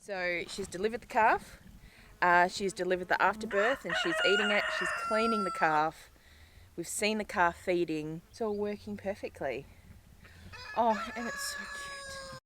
So she's delivered the calf, she's delivered the afterbirth, and she's eating it, she's cleaning the calf. We've seen the calf feeding. It's all working perfectly. Oh, and it's so cute.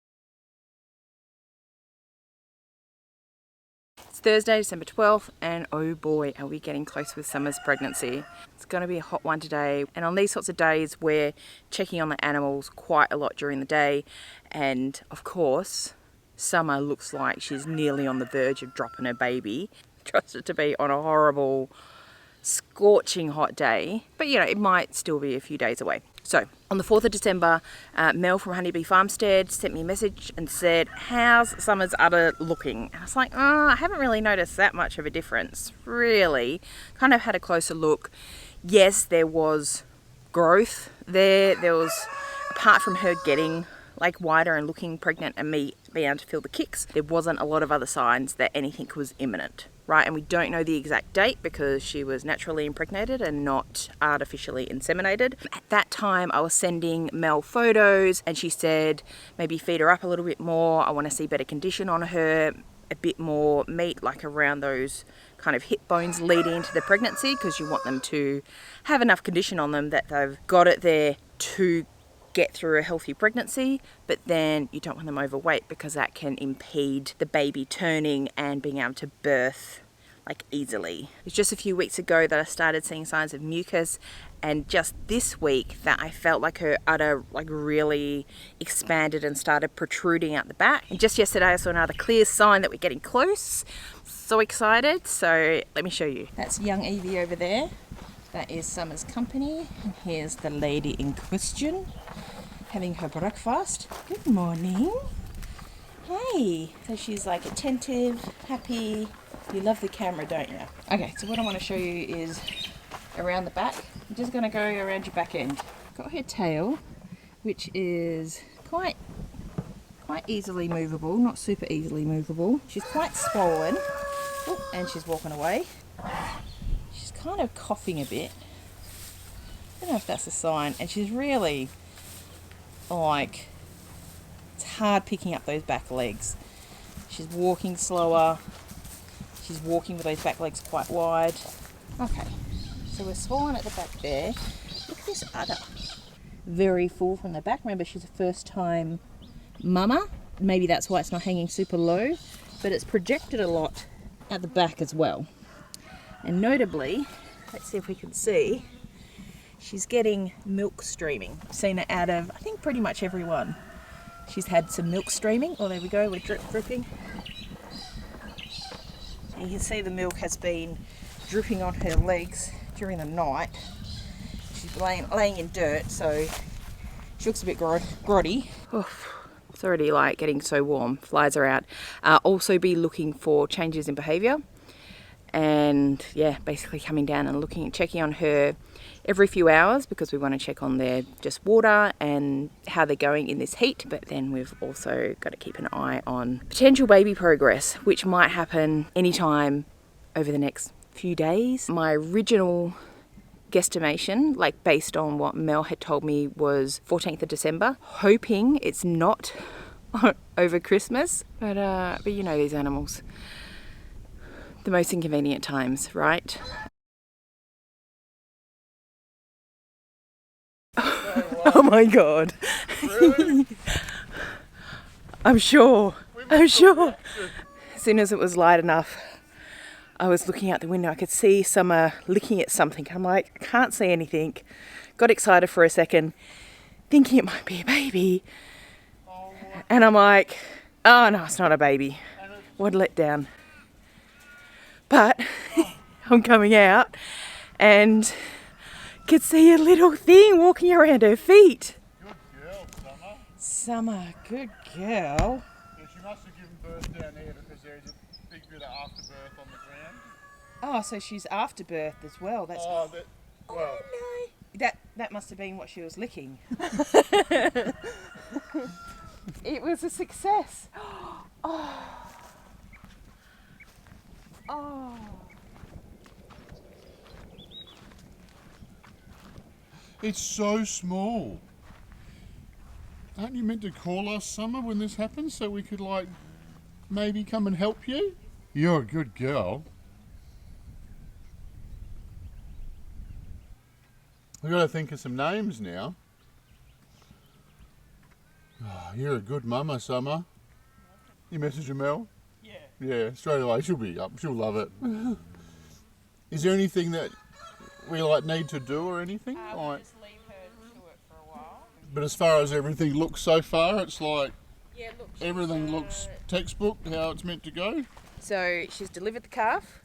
It's Thursday, December 12th, and oh boy, are we getting close with Summer's pregnancy. It's going to be a hot one today, and on these sorts of days we're checking on the animals quite a lot during the day, and of course Summer looks like she's nearly on the verge of dropping her baby. Trust it to be on a horrible, scorching hot day, but you know, it might still be a few days away. So on the 4th of December, Mel from Bee-farmstead sent me a message and said, how's Summer's udder looking? And I was like, oh, I haven't really noticed that much of a difference, really. Kind of had a closer look. Yes, there was growth there. There was, apart from her getting like wider and looking pregnant and me being able to feel the kicks, there wasn't a lot of other signs that anything was imminent, right? And we don't know the exact date because she was naturally impregnated and not artificially inseminated. At that time I was sending Mel photos and she said maybe feed her up a little bit more, I want to see better condition on her, a bit more meat like around those kind of hip bones leading into the pregnancy, because you want them to have enough condition on them that they've got it there to get through a healthy pregnancy, but then you don't want them overweight because that can impede the baby turning and being able to birth like easily. It was just a few weeks ago that I started seeing signs of mucus, and just this week that I felt like her udder like really expanded and started protruding out the back. And just yesterday I saw another clear sign that we're getting close. So excited. So let me show you. That's young Evie over there. That is Summer's company, and here's the lady in question having her breakfast. Good morning. Hey. So she's like attentive, happy. You love the camera, don't you? Okay, so what I want to show you is around the back. I'm just going to go around your back end. Got her tail, which is quite easily movable, not super easily movable. She's quite swollen. Oh, and she's walking away. She's kind of coughing a bit. I don't know if that's a sign. And she's really like, it's hard picking up those back legs. She's walking slower. She's walking with those back legs quite wide. Okay, so we're swollen at the back there. Look at this udder. Very full from the back. Remember, she's a first time mama. Maybe that's why it's not hanging super low, but it's projected a lot at the back as well. And notably, let's see if we can see, she's getting milk streaming. I've seen it out of, I think, pretty much everyone. She's had some milk streaming. Oh, there we go, we're dripping. You can see the milk has been dripping on her legs during the night. She's laying in dirt, so she looks a bit grotty. Oof. It's already like getting so warm. Flies are out. Also be looking for changes in behaviour. And yeah, basically coming down and checking on her every few hours, because we want to check on their just water and how they're going in this heat. But then we've also got to keep an eye on potential baby progress, which might happen anytime over the next few days. My original guesstimation, like based on what Mel had told me, was 14th of December, hoping it's not over Christmas. But you know these animals. The most inconvenient times, right? Oh my God. Really? I'm sure. As soon as it was light enough, I was looking out the window. I could see Summer licking at something. I'm like, I can't see anything. Got excited for a second, thinking it might be a baby. And I'm like, oh no, it's not a baby. What a letdown. But I'm coming out and could see a little thing walking around her feet. Good girl, Summer. Summer, good girl. Yeah, she must have given birth down there because there's a big bit of afterbirth on the ground. Oh, so she's afterbirth as well. That's Well, oh no. That must have been what she was licking. It was a success. Oh. Oh. it's so small. Aren't you meant to call us, Summer, when this happens so we could like maybe come and help you? You're a good girl. We've got to think of some names now. Oh, you're a good mama, Summer. You message her, Mel? Yeah. Yeah, straight away. She'll be up. She'll love it. Is there anything that we need to do or anything? We'll just leave her to it for a while. But as far as everything looks so far, it's like Yeah, look. everything looks textbook how it's meant to go. So she's delivered the calf.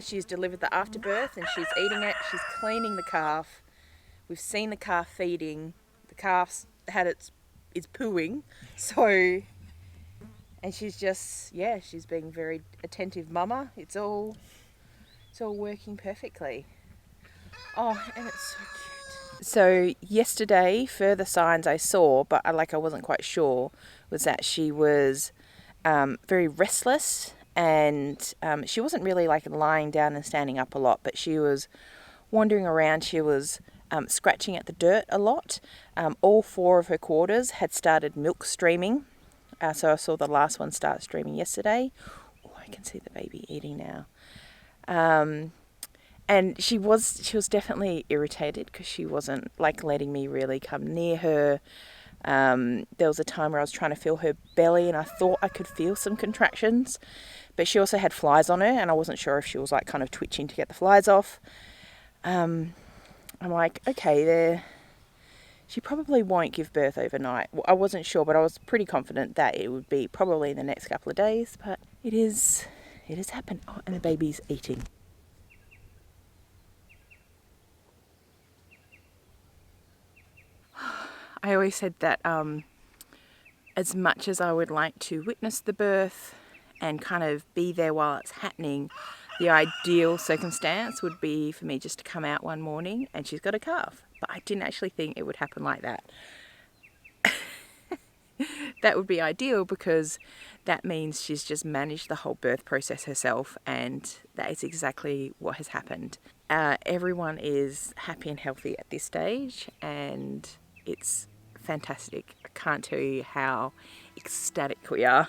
She's delivered the afterbirth and she's eating it. She's cleaning the calf. We've seen the calf feeding. The calf's had is pooing. So, and she's just, she's being very attentive mama. It's all working perfectly. Oh, and it's so cute. So yesterday, further signs I saw, but I wasn't quite sure, was that she was very restless, and she wasn't really lying down and standing up a lot, but she was wandering around. She was scratching at the dirt a lot. All 4 of her quarters had started milk streaming. So I saw the last one start streaming yesterday. Oh, I can see the baby eating now. And she was definitely irritated because she wasn't letting me really come near her. There was a time where I was trying to feel her belly and I thought I could feel some contractions, but she also had flies on her and I wasn't sure if she was kind of twitching to get the flies off. I'm like, okay, she probably won't give birth overnight. Well, I wasn't sure, but I was pretty confident that it would be probably in the next couple of days, but it has happened. Oh, and the baby's eating. I always said that as much as I would like to witness the birth and kind of be there while it's happening, the ideal circumstance would be for me just to come out one morning and she's got a calf. But I didn't actually think it would happen like that. That would be ideal because that means she's just managed the whole birth process herself, and that is exactly what has happened. Everyone is happy and healthy at this stage, and it's fantastic. I can't tell you how ecstatic we are.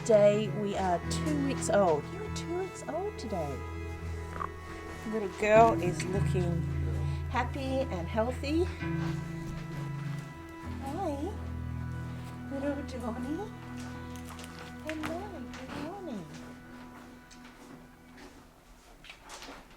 Today we are 2 weeks old. You are 2 weeks old today. The little girl is looking happy and healthy. Hi, little Donnie. Hello, good morning.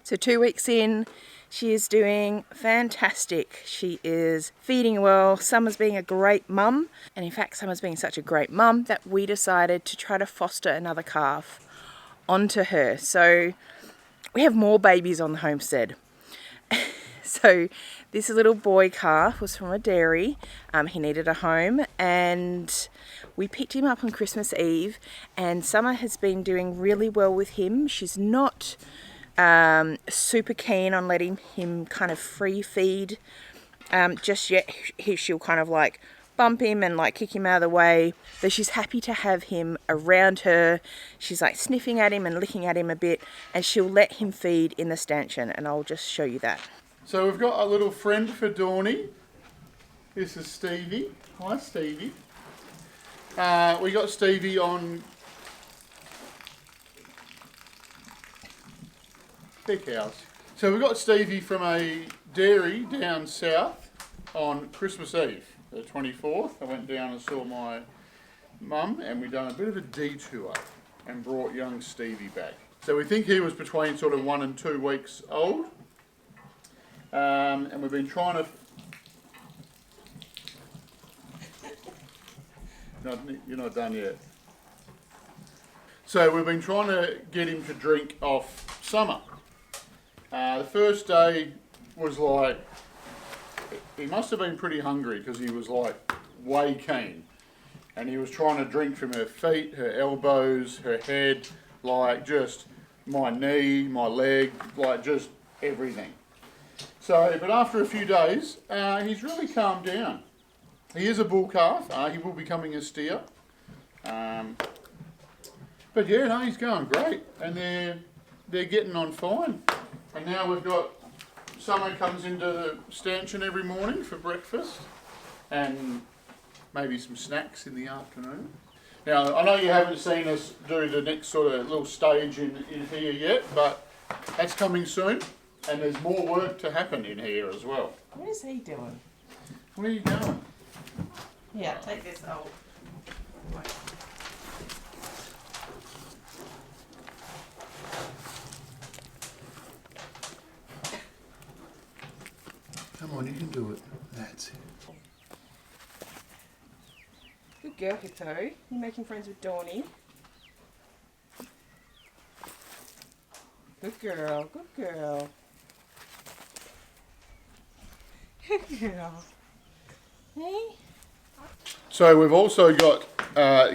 So 2 weeks in, she is doing fantastic. She is feeding well. Summer's being a great mum. And in fact, Summer's being such a great mum that we decided to try to foster another calf onto her. So we have more babies on the homestead. So this little boy calf was from a dairy. He needed a home and we picked him up on Christmas Eve, and Summer has been doing really well with him. She's not super keen on letting him kind of free feed just yet. She'll kind of like bump him and like kick him out of the way, but she's happy to have him around her. She's like sniffing at him and licking at him a bit, and she'll let him feed in the stanchion, and I'll just show you that. So we've got a little friend for Dawny. This is Stevie. Hi Stevie. We got Stevie on Big House. So we got Stevie from a dairy down south on Christmas Eve, the 24th. I went down and saw my mum, and we done a bit of a detour and brought young Stevie back. So we think he was between sort of 1 and 2 weeks old. And we've been trying to... No, you're not done yet. So we've been trying to get him to drink off Summer. The first day was like, he must have been pretty hungry because he was like way keen. And he was trying to drink from her feet, her elbows, her head, like just my knee, my leg, like just everything. So, but after a few days, he's really calmed down. He is a bull calf. He will be becoming a steer. But yeah, no, he's going great, and they're getting on fine. And now we've got someone comes into the stanchion every morning for breakfast, and maybe some snacks in the afternoon. Now, I know you haven't seen us do the next sort of little stage in here yet, but that's coming soon. And there's more work to happen in here as well. What is he doing? Where are you going? Yeah, take this out. Come on, you can do it. That's it. Good girl, Hippo. You're making friends with Dawny. Good girl, good girl. Good girl. Hey? So we've also got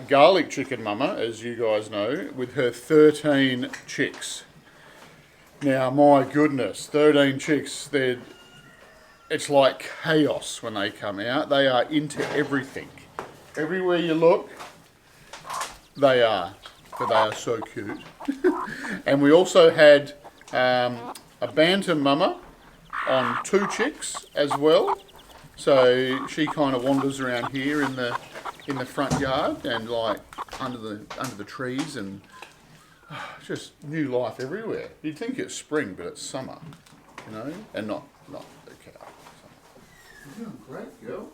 garlic chicken mama, as you guys know, with her 13 chicks. Now, my goodness, 13 chicks, it's like chaos when they come out. They are into everything. Everywhere you look, they are. But they are so cute. And we also had a bantam mama on 2 chicks as well. So she kind of wanders around here in the front yard and like under the trees, and just new life everywhere. You'd think it's spring, but it's summer, you know, and not the cow. You're doing great, girl.